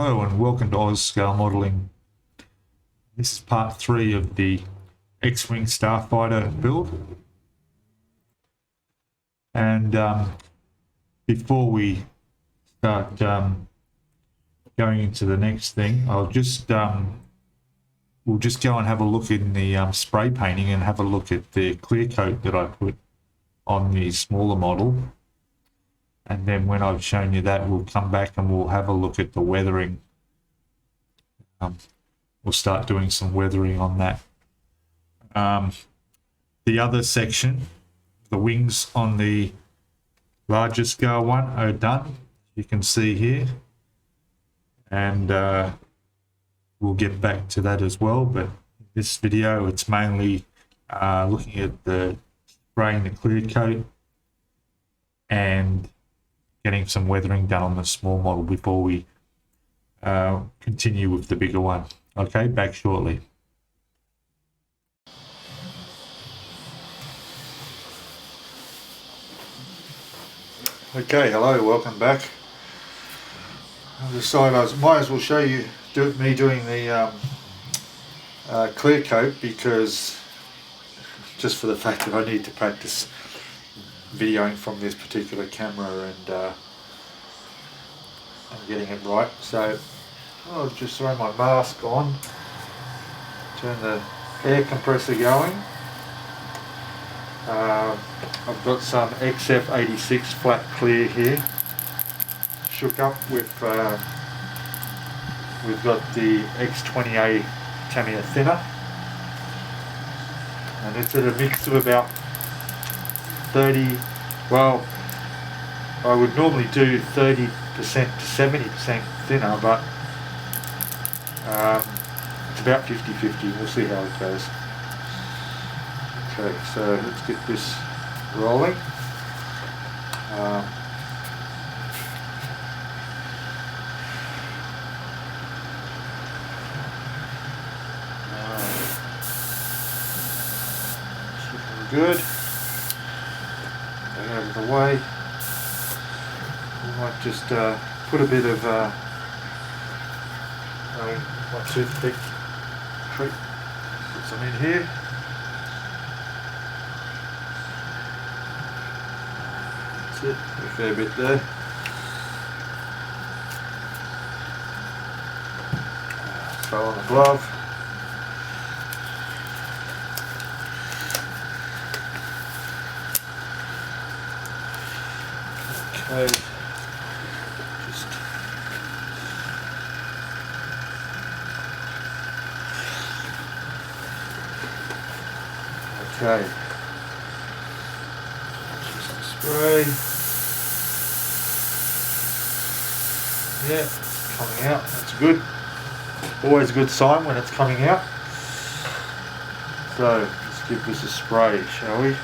Hello and welcome to Oz Scalemodeling. This is part 3 of the X-Wing Starfighter build. And before we start going into the next thing, we'll just go and have a look in the spray painting and have a look at the clear coat that I put on the smaller model. And then when I've shown you that, we'll come back and we'll have a look at the weathering. We'll start doing some weathering on that. The other section, the wings on the larger scale one are done. You can see here. And we'll get back to that as well. But in this video, it's mainly looking at the spraying the clear coat and getting some weathering done on the small model before we continue with the bigger one. Okay, back shortly. Okay, hello, welcome back. I decided I might as well show you me doing the clear coat, because just for the fact that I need to practice videoing from this particular camera and getting it right. So I'll just throw my mask on, turn the air compressor going. I've got some XF86 flat clear here, shook up with we've got the X20A Tamiya thinner, and it's at a mix of about 30, well, I would normally do 30% to 70% thinner, but it's about 50-50. We'll see how it goes. Okay, so let's get this rolling. Good. Out of the way. We might just put a bit of my toothpick treat. Put some in here. That's it. A fair bit there. Throw on the glove. Okay, just okay, just the spray. Yeah, it's coming out. That's good. Always a good sign when it's coming out. So let's give this a spray, shall we?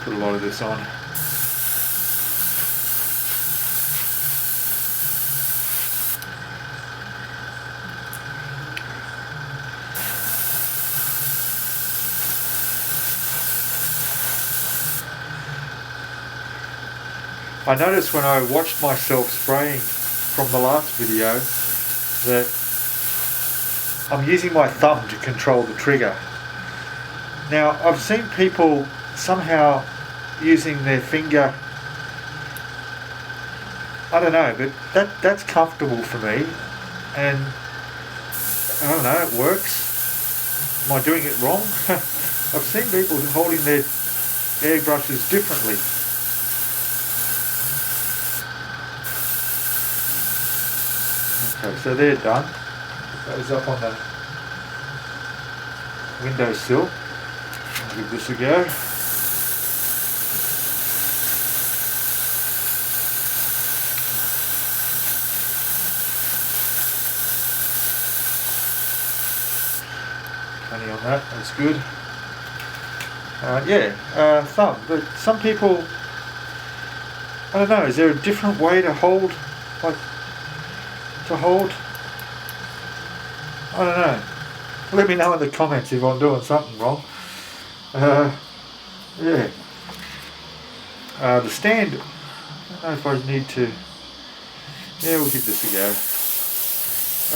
Put a lot of this on. I noticed when I watched myself spraying from the last video that I'm using my thumb to control the trigger. Now, I've seen people somehow using their finger. I don't know, but that's comfortable for me, and I don't know, it works. Am I doing it wrong? I've seen people holding their airbrushes differently. Okay, so they're done. Put those up on the windowsill. I'll give this a go. Plenty on that, that's good. Thumb, but some people, I don't know, is there a different way to hold, like, I don't know. Let me know in the comments if I'm doing something wrong. Yeah. The stand, I don't know if I need to. Yeah, we'll give this a go.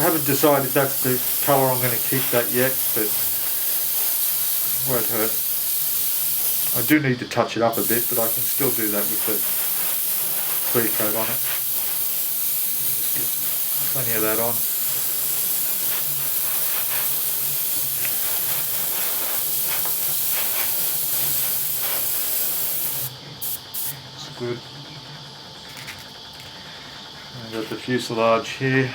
I haven't decided that's the colour I'm going to keep that yet, but it won't hurt. I do need to touch it up a bit, but I can still do that with the clear coat on it. Just get plenty of that on. It's good. I've got the fuselage here.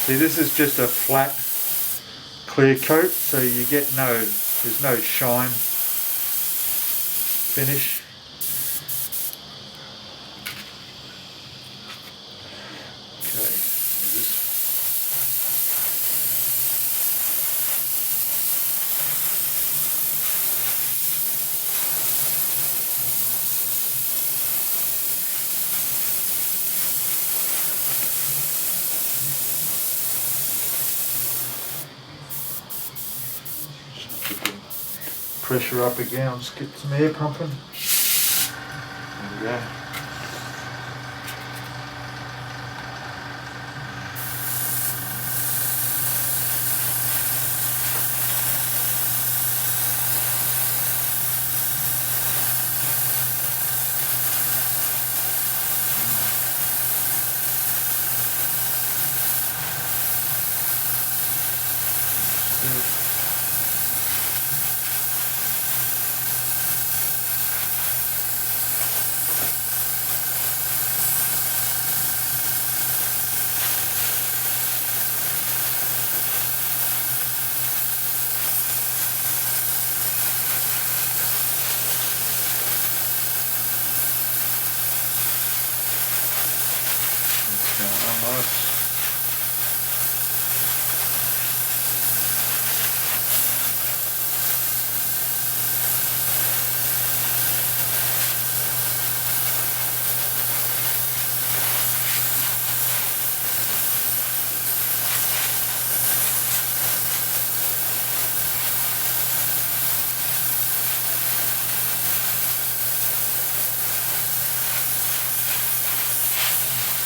See, this is just a flat clear coat, so you get there's no shine finish. Okay, pressure up again. I'll just get some air pumping. There we go. Almost.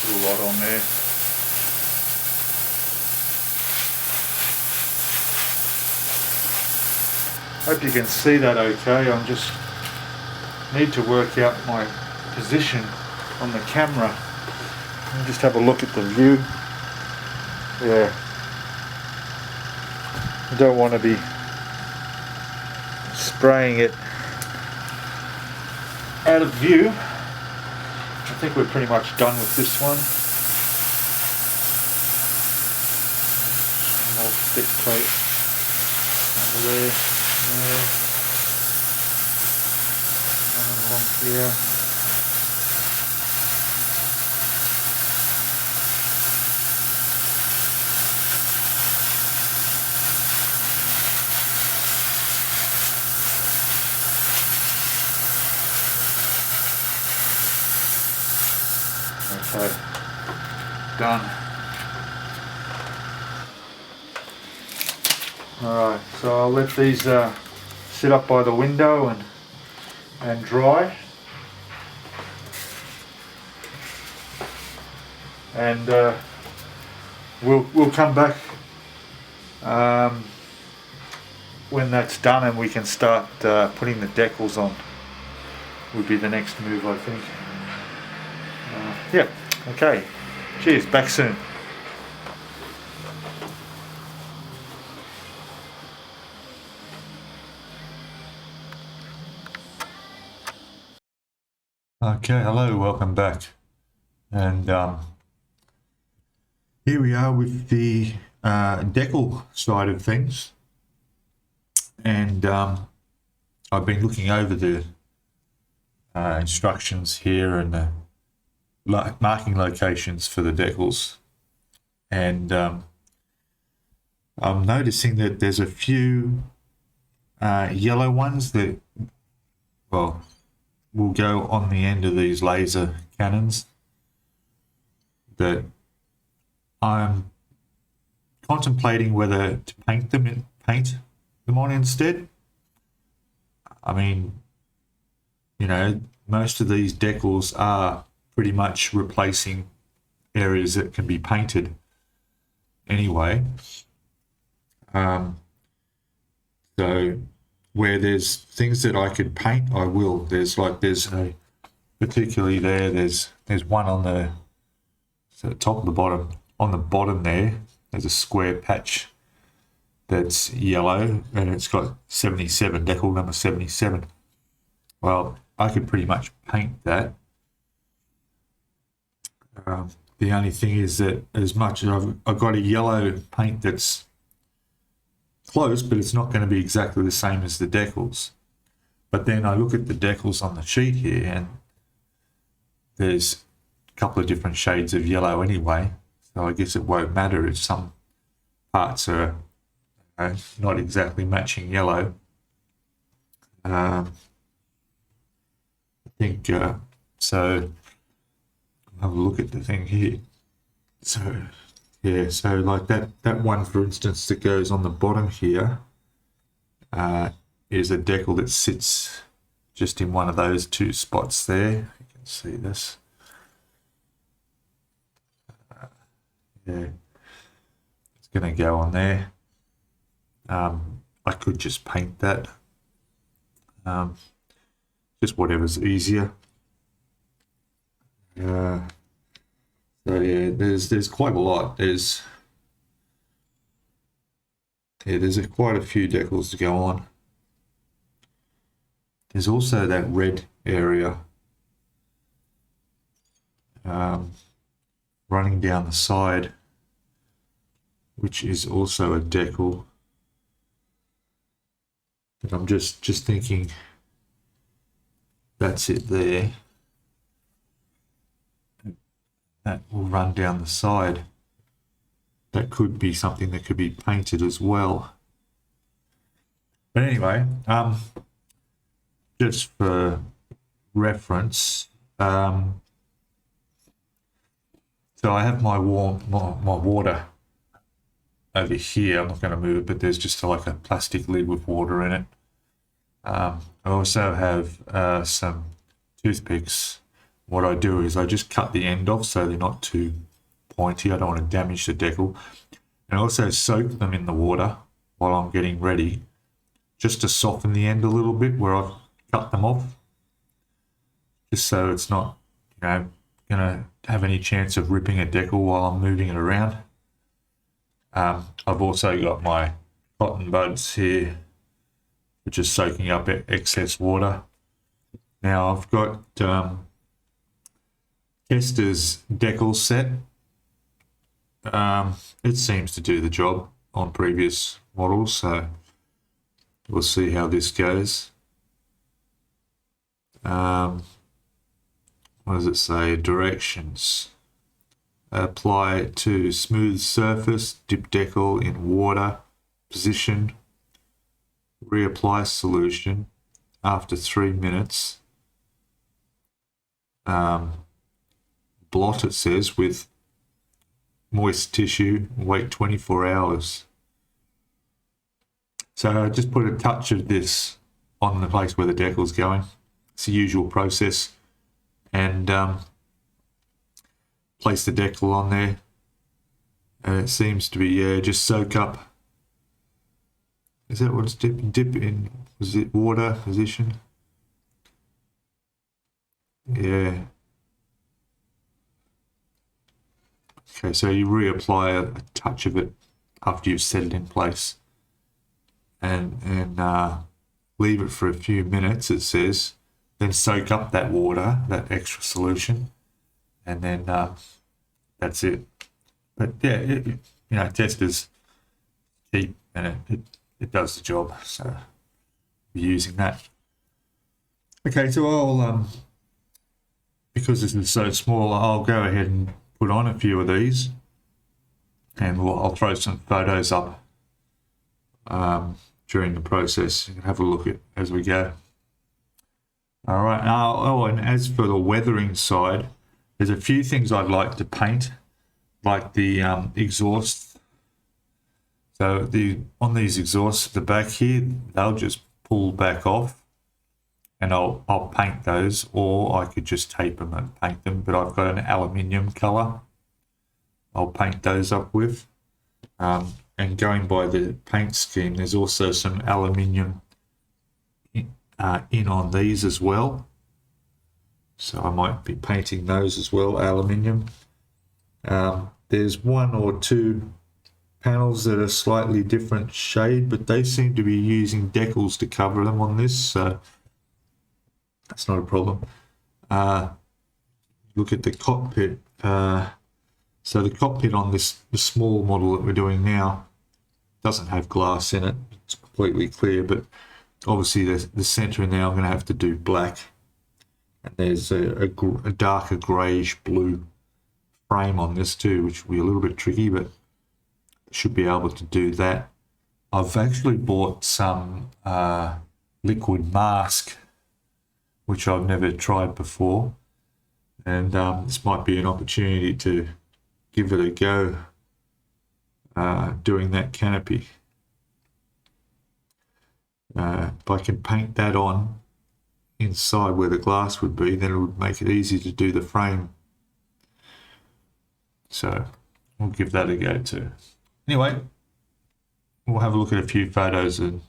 A lot on there. Hope you can see that okay. I'm just need to work out my position on the camera. Let me just have a look at the view. Yeah. I don't want to be spraying it out of view. I think we're pretty much done with this one. Some more thick coat under there, there. Running along here. Okay, done. Alright, so I'll let these sit up by the window and dry. And we'll come back when that's done and we can start putting the decals on. Would be the next move, I think. Yeah, okay. Cheers, back soon. Okay, hello, welcome back. And here we are with the decal side of things. And I've been looking over the instructions here and the marking locations for the decals. And I'm noticing that there's a few yellow ones that, well, will go on the end of these laser cannons that I'm contemplating whether to paint them on instead. I mean, you know, most of these decals are pretty much replacing areas that can be painted anyway. So where there's things that I could paint, I will. There's a particularly there's one on the top of the bottom. On the bottom there's a square patch that's yellow and it's got 77, decal number 77. Well, I could pretty much paint that. The only thing is that as much as I've got a yellow paint that's close, but it's not going to be exactly the same as the decals. But then I look at the decals on the sheet here and there's a couple of different shades of yellow anyway. So I guess it won't matter if some parts are not exactly matching yellow. I think so. Have a look at the thing here. So yeah, so like that one, for instance, that goes on the bottom here is a decal that sits just in one of those two spots there. You can see this. Yeah, it's going to go on there. I could just paint that. Just whatever's easier. So yeah, there's quite a lot. There's quite a few decals to go on. There's also that red area running down the side, which is also a decal. But I'm just thinking that's it there. That will run down the side. That could be something that could be painted as well. But anyway, just for reference, so I have my water over here. I'm not going to move it, but there's just like a plastic lid with water in it. I also have some toothpicks. What I do is I just cut the end off so they're not too pointy. I don't want to damage the decal. And I also soak them in the water while I'm getting ready, just to soften the end a little bit where I've cut them off, just so it's not, you know, going to have any chance of ripping a decal while I'm moving it around. I've also got my cotton buds here, which is soaking up excess water. Now I've got Tester's decal set. It seems to do the job on previous models, so we'll see how this goes. What does it say? Directions. Apply to smooth surface, dip decal in water, position, reapply solution after 3 minutes. Blot, it says, with moist tissue, wait 24 hours. So I just put a touch of this on the place where the decal's going. It's the usual process. And place the decal on there. And it seems to be, yeah, just soak up. Is that what it's dip in? Was it water position? Yeah. Okay, so you reapply a touch of it after you've set it in place, and leave it for a few minutes, it says, then soak up that water, that extra solution, and then that's it. But yeah, you know, Tester's cheap and it does the job, so we're using that. Okay, so I'll because this is so small, I'll go ahead and put on a few of these, and I'll throw some photos up during the process. You can have a look at as we go. All right, now, and as for the weathering side, there's a few things I'd like to paint, like the exhaust. So on these exhausts at the back here, they'll just pull back off, and I'll paint those, or I could just tape them and paint them, but I've got an aluminium color I'll paint those up with. And going by the paint scheme, there's also some aluminium in on these as well, so I might be painting those as well, aluminium. There's one or two panels that are slightly different shade, but they seem to be using decals to cover them on this, so that's not a problem. Look at the cockpit. So the cockpit on the small model that we're doing now doesn't have glass in it. It's completely clear, but obviously the center in there I'm going to have to do black, and there's a darker greyish blue frame on this too, which will be a little bit tricky, but should be able to do that. I've actually bought some liquid mask, which I've never tried before, and this might be an opportunity to give it a go doing that canopy. If I can paint that on inside where the glass would be, then it would make it easy to do the frame. So we'll give that a go too. Anyway, we'll have a look at a few photos and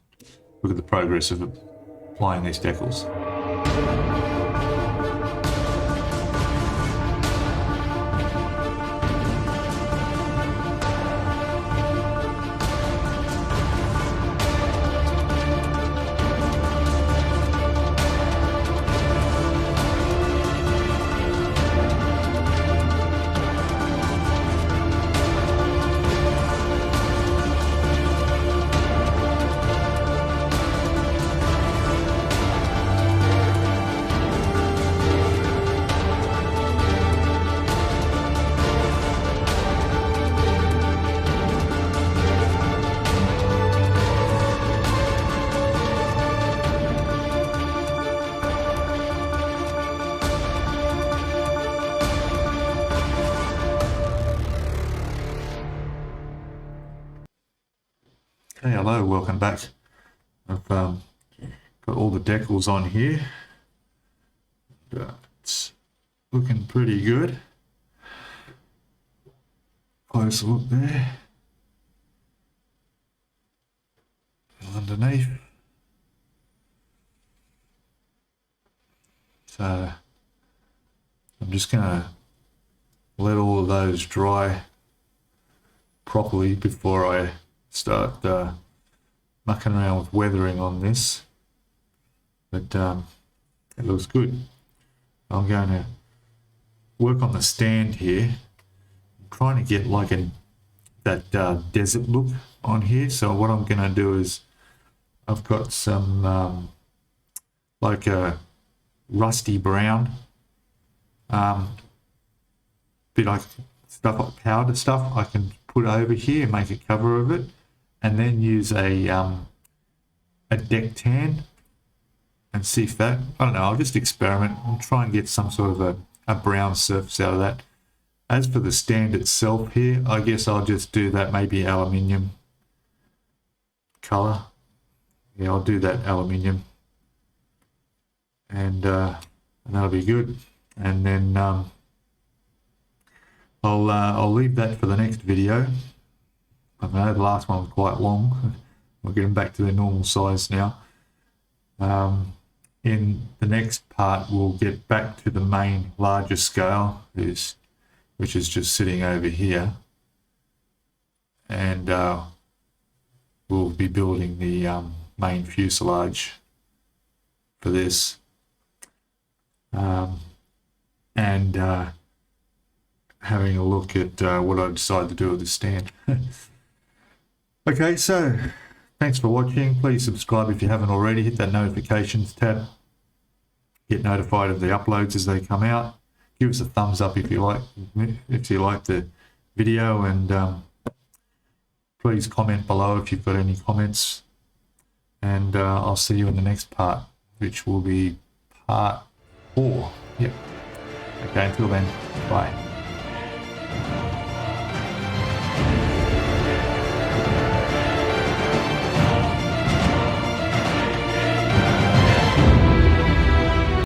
look at the progress of applying these decals. Hey, hello, welcome back. I've got all the decals on here. It's looking pretty good. Close look there. Underneath. So I'm just going to let all of those dry properly before I start mucking around with weathering on this, but it looks good. I'm going to work on the stand here. I'm trying to get like that desert look on here. So what I'm going to do is I've got some like a rusty brown, bit like stuff like powder stuff I can put over here and make a cover of it, and then use a deck tan and see if that, I don't know, I'll just experiment and try and get some sort of a brown surface out of that. As for the stand itself here, I guess I'll just do that maybe aluminium color. Yeah, I'll do that aluminium, and that'll be good. And then I'll leave that for the next video. I know the last one was quite long. We'll get them back to their normal size now. In the next part, we'll get back to the main larger scale, which is just sitting over here, and we'll be building the main fuselage for this, and having a look at what I decide to do with the stand. Okay, so thanks for watching. Please subscribe if you haven't already. Hit that notifications tab. Get notified of the uploads as they come out. give us a thumbs up if you like the video, and please comment below if you've got any comments. And I'll see you in the next part, which will be part 4. Yep. Okay, until then, bye.